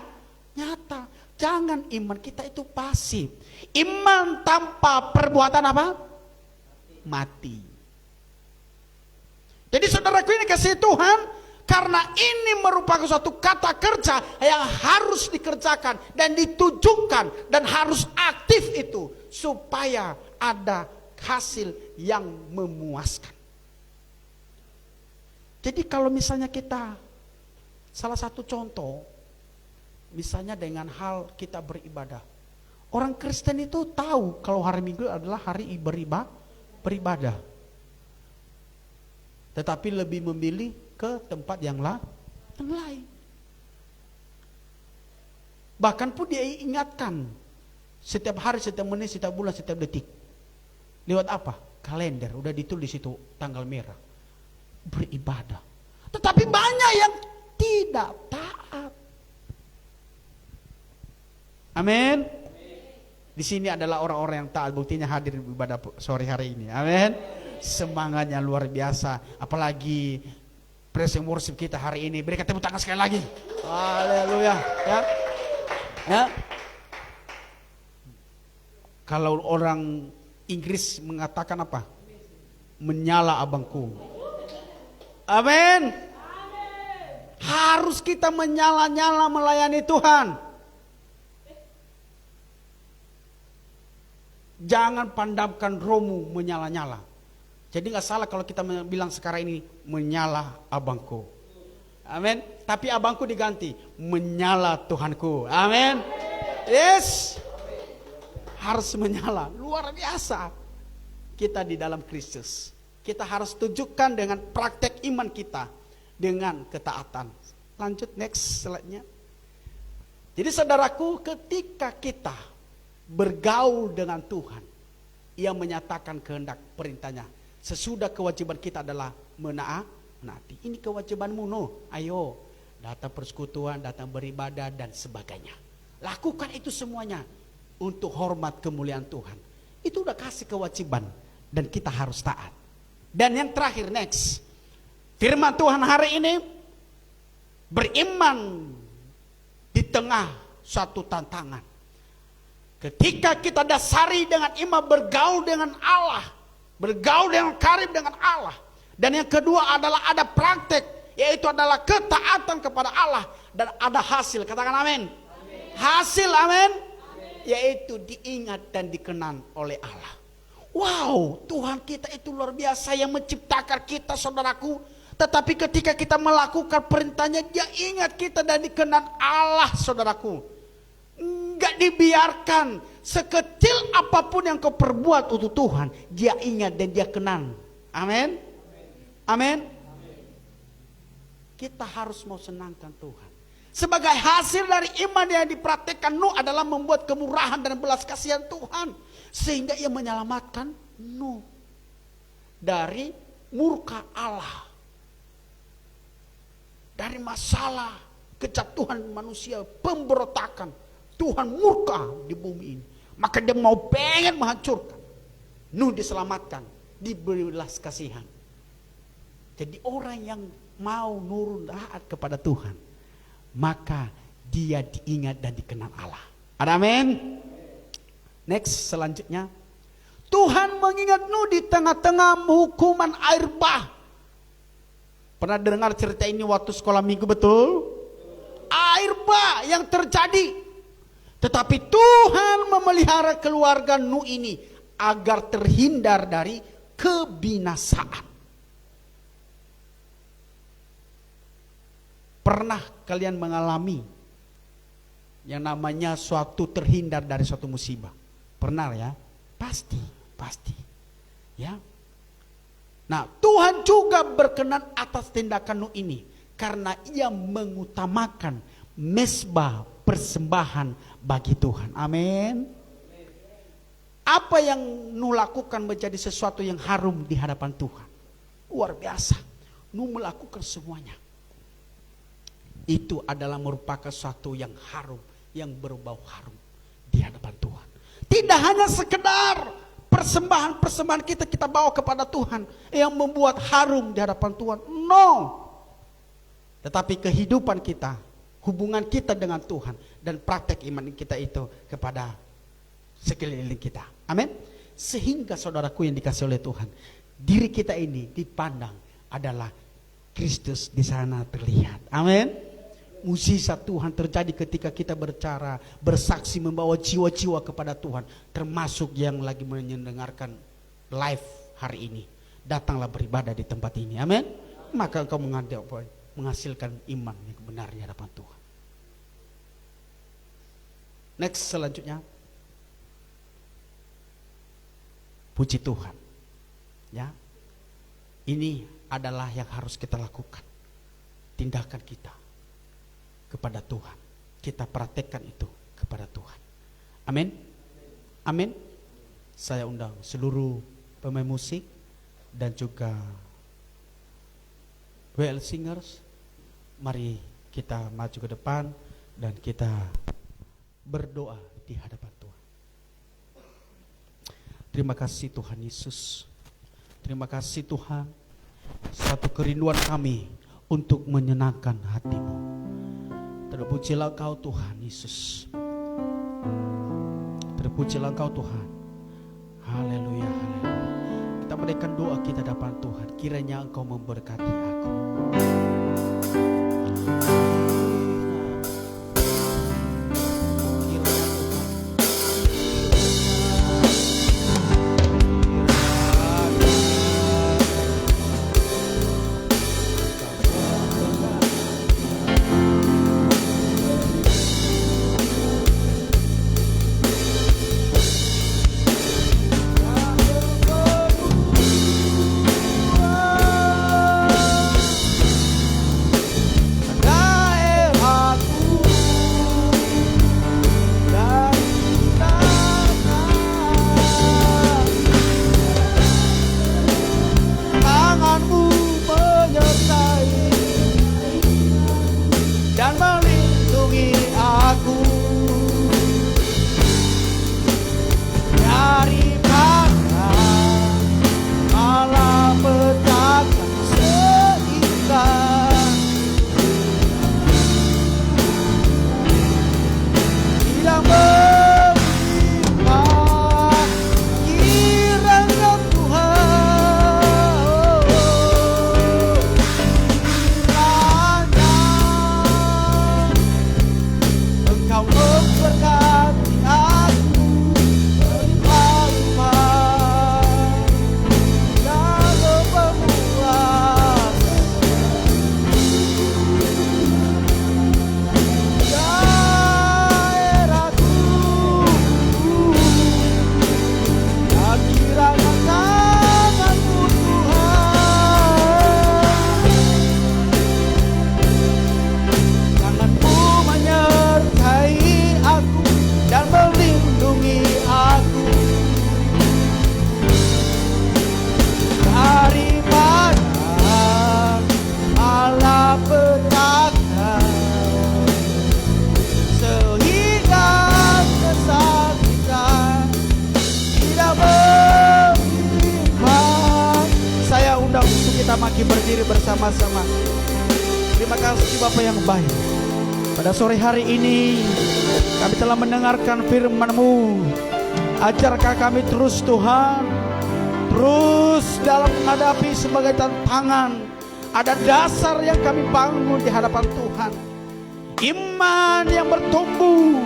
nyata. Jangan iman kita itu pasif. Iman tanpa perbuatan apa? Mati. Jadi saudaraku ini kasih Tuhan, karena ini merupakan suatu kata kerja yang harus dikerjakan dan ditujukan dan harus aktif itu supaya ada hasil yang memuaskan. Jadi kalau misalnya kita, salah satu contoh, misalnya dengan hal kita beribadah. Orang Kristen itu tahu kalau hari Minggu adalah hari beribadah. Tetapi lebih memilih ke tempat yang lain. Bahkan pun dia ingatkan setiap hari, setiap menit, setiap bulan, setiap detik. Lewat apa? Kalender, udah ditulis itu tanggal merah. Beribadah. Tetapi banyak yang tidak taat. Amin. Di sini adalah orang-orang yang taat, buktinya hadir ibadah sore hari ini. Amin. Semangatnya luar biasa, apalagi praise and worship kita hari ini. Berikan tepuk tangan sekali lagi. Haleluya. Ya. Kalau orang Inggris mengatakan apa? Menyala abangku. Amin. Harus kita menyala-nyala melayani Tuhan. Jangan pandamkan romu menyala-nyala. Jadi gak salah kalau kita bilang sekarang ini menyala abangku. Amin. Tapi abangku diganti menyala Tuhanku. Amin. Yes. Harus menyala. Luar biasa. Kita di dalam Kristus. Kita harus tunjukkan dengan praktek iman kita. Dengan ketaatan. Lanjut next slide-nya. Jadi saudaraku, ketika kita bergaul dengan Tuhan, Ia menyatakan kehendak perintahnya. Sesudah kewajiban kita adalah menaati. Ini kewajibanmu, no. Ayo, datang persekutuan, datang beribadah dan sebagainya. Lakukan itu semuanya untuk hormat kemuliaan Tuhan. Itu udah kasih kewajiban dan kita harus taat. Dan yang terakhir next, firman Tuhan hari ini, beriman di tengah suatu tantangan. Ketika kita dasari dengan iman, bergaul dengan Allah, bergaul dengan karib dengan Allah, Dan yang kedua adalah ada praktek, yaitu adalah ketaatan kepada Allah dan ada hasil. Katakan amin. Hasil, amin. Yaitu diingat dan dikenang oleh Allah. Wow, Tuhan kita itu luar biasa yang menciptakan kita, saudaraku. Tetapi ketika kita melakukan perintahnya, Dia ingat kita dan dikenang Allah, saudaraku. Enggak dibiarkan. Sekecil apapun yang kau perbuat untuk Tuhan, Dia ingat dan Dia kenang. Amin. Amin. Kita harus mau senangkan Tuhan. Sebagai hasil dari iman yang dipraktikkan Nuh adalah membuat kemurahan dan belas kasihan Tuhan. Sehingga ia menyelamatkan Nuh dari murka Allah. Dari masalah kejatuhan manusia, pemberontakan. Tuhan murka di bumi ini. Maka Dia mau pengen menghancurkan. Nuh diselamatkan, diberi belas kasihan. Jadi orang yang mau nurun taat kepada Tuhan, maka dia diingat dan dikenal Allah. Amin. Next, selanjutnya, Tuhan mengingat Nuh di tengah-tengah hukuman air bah. Pernah dengar cerita ini waktu sekolah minggu, betul? Air bah yang terjadi. Tetapi Tuhan memelihara keluarga Nuh ini agar terhindar dari kebinasaan. Pernah kalian mengalami yang namanya suatu terhindar dari suatu musibah? Pernah ya? Pasti. Ya. Nah, Tuhan juga berkenan atas tindakan Nuh ini karena ia mengutamakan mezbah persembahan bagi Tuhan. Amin. Apa yang Nuh lakukan menjadi sesuatu yang harum di hadapan Tuhan. Luar biasa. Nuh melakukan semuanya. Itu adalah merupakan sesuatu yang harum, yang berbau harum di hadapan Tuhan. Tidak hanya sekedar persembahan kita bawa kepada Tuhan yang membuat harum di hadapan Tuhan. No. Tetapi kehidupan kita, hubungan kita dengan Tuhan dan praktek iman kita itu kepada sekeliling kita. Amin. Sehingga saudaraku yang dikasih oleh Tuhan, diri kita ini dipandang adalah Kristus di sana terlihat. Amin. Mukjizat Tuhan terjadi ketika kita berbicara, bersaksi, membawa jiwa-jiwa kepada Tuhan. Termasuk yang lagi mendengarkan live hari ini. Datanglah beribadah di tempat ini. Amin. Maka engkau menghasilkan iman yang benar di hadapan Tuhan. Next, selanjutnya. Puji Tuhan. Ya. Ini adalah yang harus kita lakukan. Tindakan kita kepada Tuhan. Kita praktekkan itu kepada Tuhan. Amin. Amin. Saya undang seluruh pemain musik dan juga WL Singers. Mari kita maju ke depan dan kita berdoa di hadapan Tuhan. Terima kasih Tuhan Yesus. Terima kasih Tuhan. Satu kerinduan kami untuk menyenangkan hati-Mu. Terpujilah Engkau Tuhan Yesus. Terpujilah Engkau Tuhan. Haleluya, haleluya. Kita menaikkan doa kita depan Tuhan. Kiranya Engkau memberkati aku. bersama-sama. Terima kasih Bapa yang baik. Pada sore hari ini kami telah mendengarkan firman-Mu. Ajarkah kami terus Tuhan, terus dalam menghadapi sebagai tantangan, ada dasar yang kami bangun di hadapan Tuhan. Iman yang bertumbuh,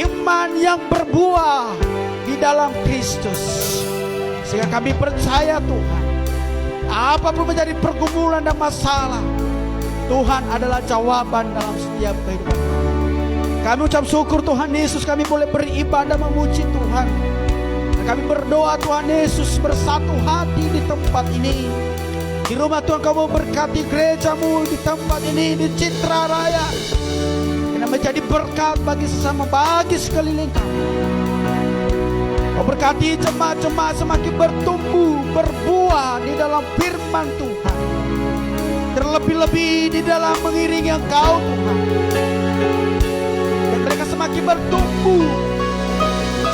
iman yang berbuah di dalam Kristus. Sehingga kami percaya Tuhan, apapun menjadi pergumulan dan masalah, Tuhan adalah jawaban dalam setiap kehidupan kami. Kami ucap syukur Tuhan Yesus, kami boleh beribadah memuji Tuhan. Dan kami berdoa Tuhan Yesus bersatu hati di tempat ini. Di rumah Tuhan Kau berkati gereja-Mu di tempat ini, di Citra Raya. Karena menjadi berkat bagi sesama, bagi sekeliling kami. Kau berkati jemaat-jemaat semakin bertumbuh, berbuah di dalam firman Tuhan. Terlebih-lebih di dalam mengiringi Engkau Tuhan. Dan mereka semakin bertumbuh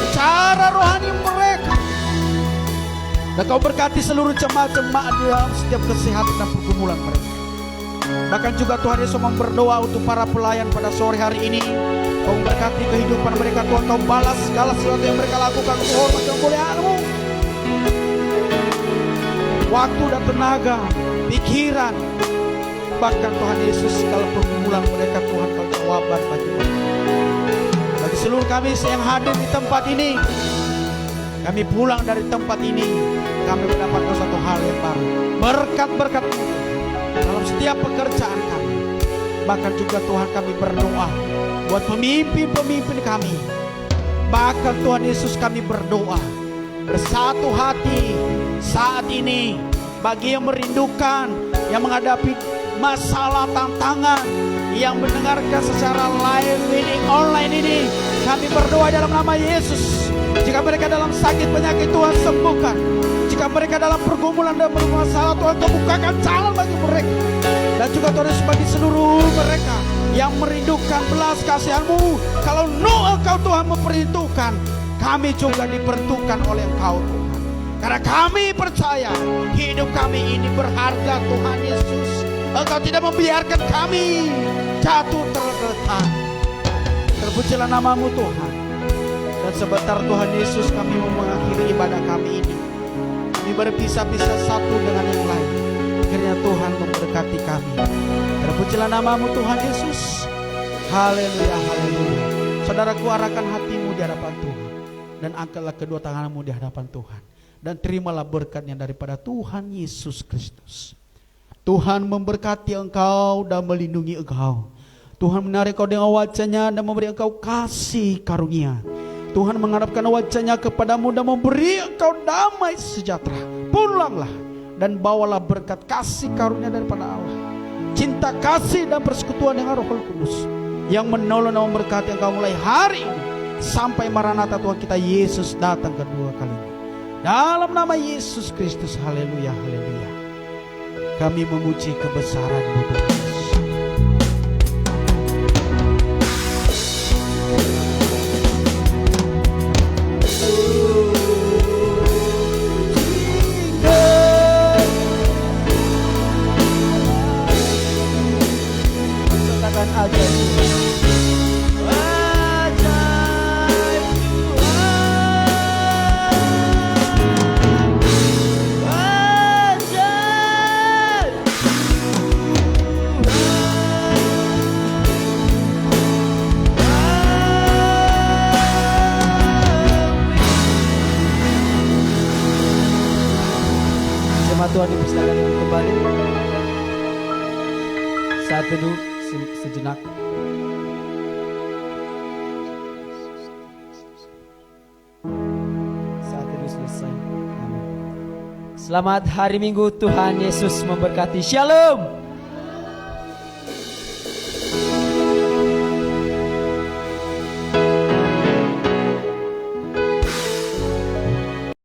secara rohani mereka. Dan Kau berkati seluruh jemaat-jemaat di dalam setiap kesehatan dan pergumulan mereka. Bahkan juga Tuhan Yesus berdoa untuk para pelayan pada sore hari ini. Kau berkati kehidupan mereka Tuhan. Kau balas segala sesuatu yang mereka lakukan untuk hormat dan kemuliaan-Mu. Waktu dan tenaga, pikiran, bahkan Tuhan Yesus segala pergumulan mereka Tuhan Kau jawaban bagi mereka. Bagi seluruh kami yang hadir di tempat ini, kami pulang dari tempat ini, kami mendapatkan satu hal yang baru. Berkat-berkat-Mu dalam setiap pekerjaan kami. Bahkan juga Tuhan kami berdoa buat pemimpin-pemimpin kami. Bahkan Tuhan Yesus kami berdoa bersatu hati saat ini bagi yang merindukan, yang menghadapi masalah tantangan, yang mendengarkan secara live meeting online ini. Kami berdoa dalam nama Yesus. Jika mereka dalam sakit penyakit, Tuhan sembuhkan. Jika mereka dalam pergumulan dan bermasalah, Tuhan Kau bukakan jalan bagi mereka. Dan juga Tuhan Yesus bagi seluruh mereka yang merindukan belas kasihan-Mu. Kalau Engkau Tuhan memperhitungkan, kami juga diperhitungkan oleh Engkau Tuhan. Karena kami percaya hidup kami ini berharga Tuhan Yesus. Engkau tidak membiarkan kami jatuh tergeletak. Terpujilah nama-Mu Tuhan. Dan sebentar Tuhan Yesus kami mau mengakhiri ibadah kami ini. Kami berpisah-pisah satu dengan yang lain. Akhirnya Tuhan memberkati kami. Terpujilah nama-Mu Tuhan Yesus. Haleluya, haleluya. Saudaraku, arahkan hatimu di hadapan Tuhan. Dan angkatlah kedua tanganmu di hadapan Tuhan. Dan terimalah berkatnya daripada Tuhan Yesus Kristus. Tuhan memberkati engkau dan melindungi engkau. Tuhan menarik kau dengan wajah-Nya dan memberi engkau kasih karunia. Tuhan mengharapkan wajah-Nya kepadamu dan memberi engkau damai sejahtera. Pulanglah dan bawalah berkat kasih karunia daripada Allah. Cinta kasih dan persekutuan dengan Roh Kudus yang menolong dan memberkati engkau mulai hari ini sampai Maranatha Tuhan kita Yesus datang kedua kalinya. Dalam nama Yesus Kristus, haleluya, haleluya. Kami memuji kebesaran-Mu Tuhan Yesus. Tuhan dipersilakan untuk kembali. Saat teduh sejenak. Saat teduh selesai. Amin. Selamat hari Minggu, Tuhan Yesus memberkati. Shalom.